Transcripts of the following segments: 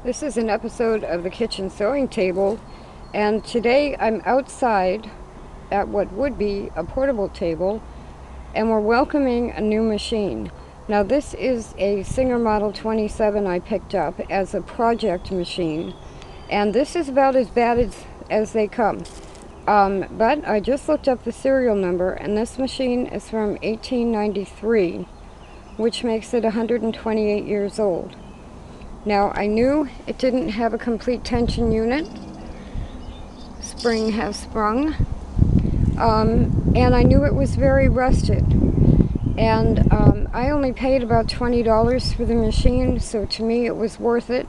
This is an episode of the Kitchen Sewing Table, and today I'm outside at what would be a portable table, and we're welcoming a new machine. Now this is a Singer Model 27 I picked up as a project machine, and this is about as bad as they come. But I just looked up the serial number, and this machine is from 1893, which makes it 128 years old. Now, I knew it didn't have a complete tension unit. Spring has sprung. And I knew it was very rusted. And I only paid about $20 for the machine, so to me it was worth it.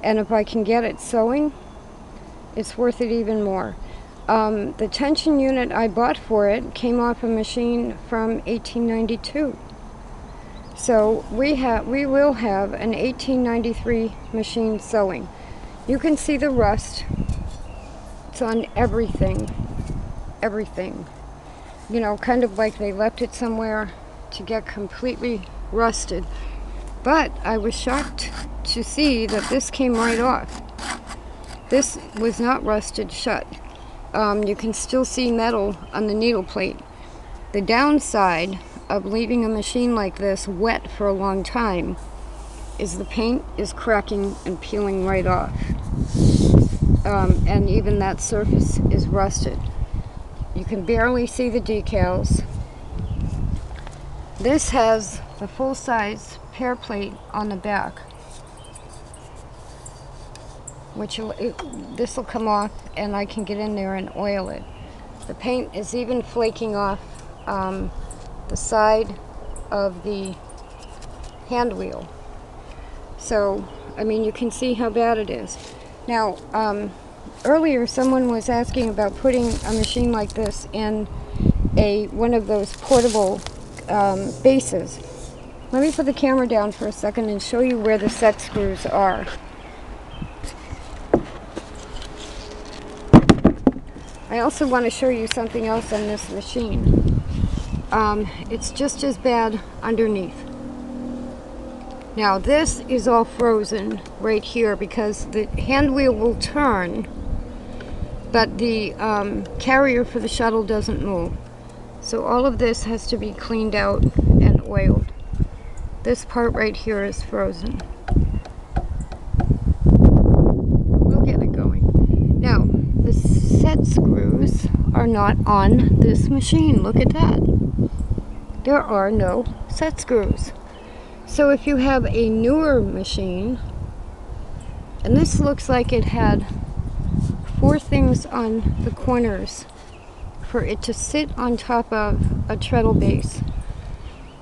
And if I can get it sewing, it's worth it even more. The tension unit I bought for it came off a machine from 1892. So we will have an 1893 machine sewing. You can see the rust. It's on everything. Everything. You know, kind of like they left it somewhere to get completely rusted. But I was shocked to see that this came right off. This was not rusted shut. You can still see metal on the needle plate. The downside of leaving a machine like this wet for a long time is the paint is cracking and peeling right off, and even that surface is rusted. You can barely see the decals. This has the full-size pear plate on the back, which this will come off and I can get in there and oil it. The paint is even flaking off the side of the hand wheel. So, I mean, you can see how bad it is. Now, earlier someone was asking about putting a machine like this in one of those portable bases. Let me put the camera down for a second and show you where the set screws are. I also want to show you something else on this machine. It's just as bad underneath. Now this is all frozen right here because the hand wheel will turn, but the carrier for the shuttle doesn't move. So all of this has to be cleaned out and oiled. This part right here is frozen. We'll get it going. Now, the set screws are not on this machine. Look at that. There are no set screws. So if you have a newer machine, and this looks like it had 4 things on the corners for it to sit on top of a treadle base,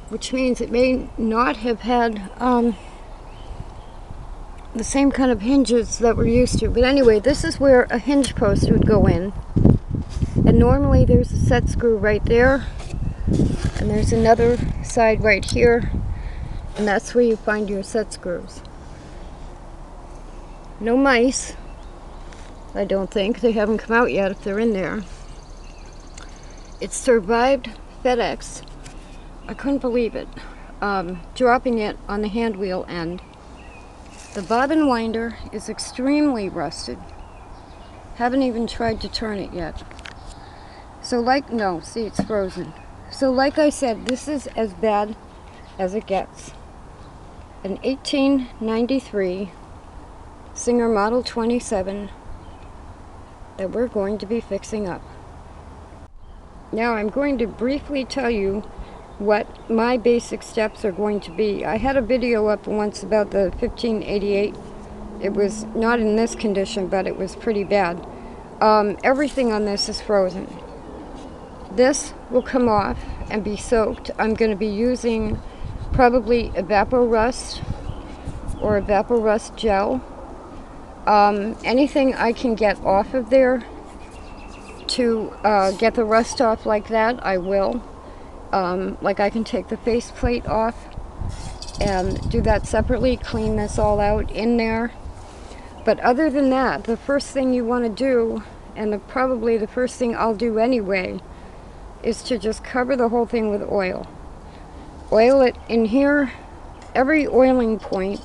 which means it may not have had the same kind of hinges that we're used to. But anyway, this is where a hinge post would go in, and normally there's a set screw right there, and there's another side right here, and that's where you find your set screws. No mice, I don't think. They haven't come out yet if they're in there. It survived FedEx. I couldn't believe it. Dropping it on the hand wheel end. The bobbin winder is extremely rusted. Haven't even tried to turn it yet. So no, see, it's frozen. So like I said, this is as bad as it gets. An 1893 Singer Model 27 that we're going to be fixing up. Now I'm going to briefly tell you what my basic steps are going to be. I had a video up once about the 1588. It was not in this condition, but it was pretty bad. Everything on this is frozen. This will come off and be soaked. I'm going to be using probably Evapor-Rust or Evapor-Rust gel. Anything I can get off of there to get the rust off like that, I will. Like I can take the faceplate off and do that separately, clean this all out in there. But other than that, the first thing you want to do, and probably the first thing I'll do anyway, is to just cover the whole thing with oil. Oil it in here. Every oiling point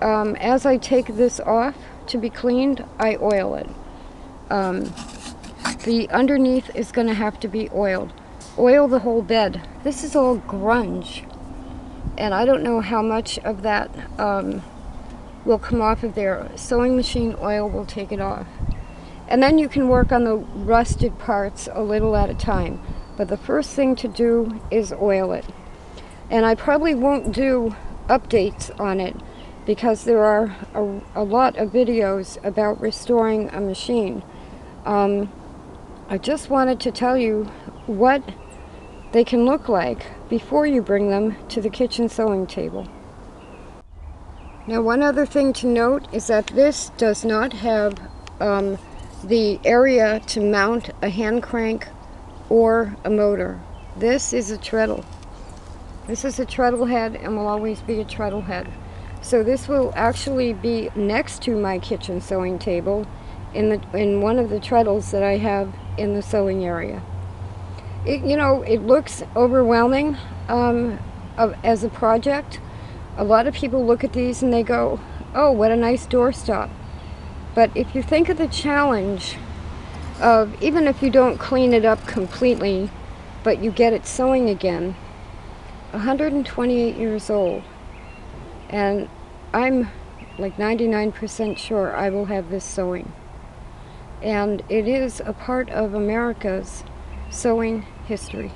as I take this off to be cleaned, I oil it. The underneath is going to have to be oiled. Oil the whole bed. This is all grunge, and I don't know how much of that will come off of there. Sewing machine oil will take it off. And then you can work on the rusted parts a little at a time. But the first thing to do is oil it. And I probably won't do updates on it because there are a lot of videos about restoring a machine. I just wanted to tell you what they can look like before you bring them to the kitchen sewing table. Now, one other thing to note is that this does not have the area to mount a hand crank or a motor. This is a treadle. This is a treadle head and will always be a treadle head. So this will actually be next to my kitchen sewing table in one of the treadles that I have in the sewing area. It looks overwhelming as a project. A lot of people look at these and they go, oh, what a nice doorstop. But if you think of the challenge of, even if you don't clean it up completely, but you get it sewing again, 128 years old, and I'm like 99% sure I will have this sewing. And it is a part of America's sewing history.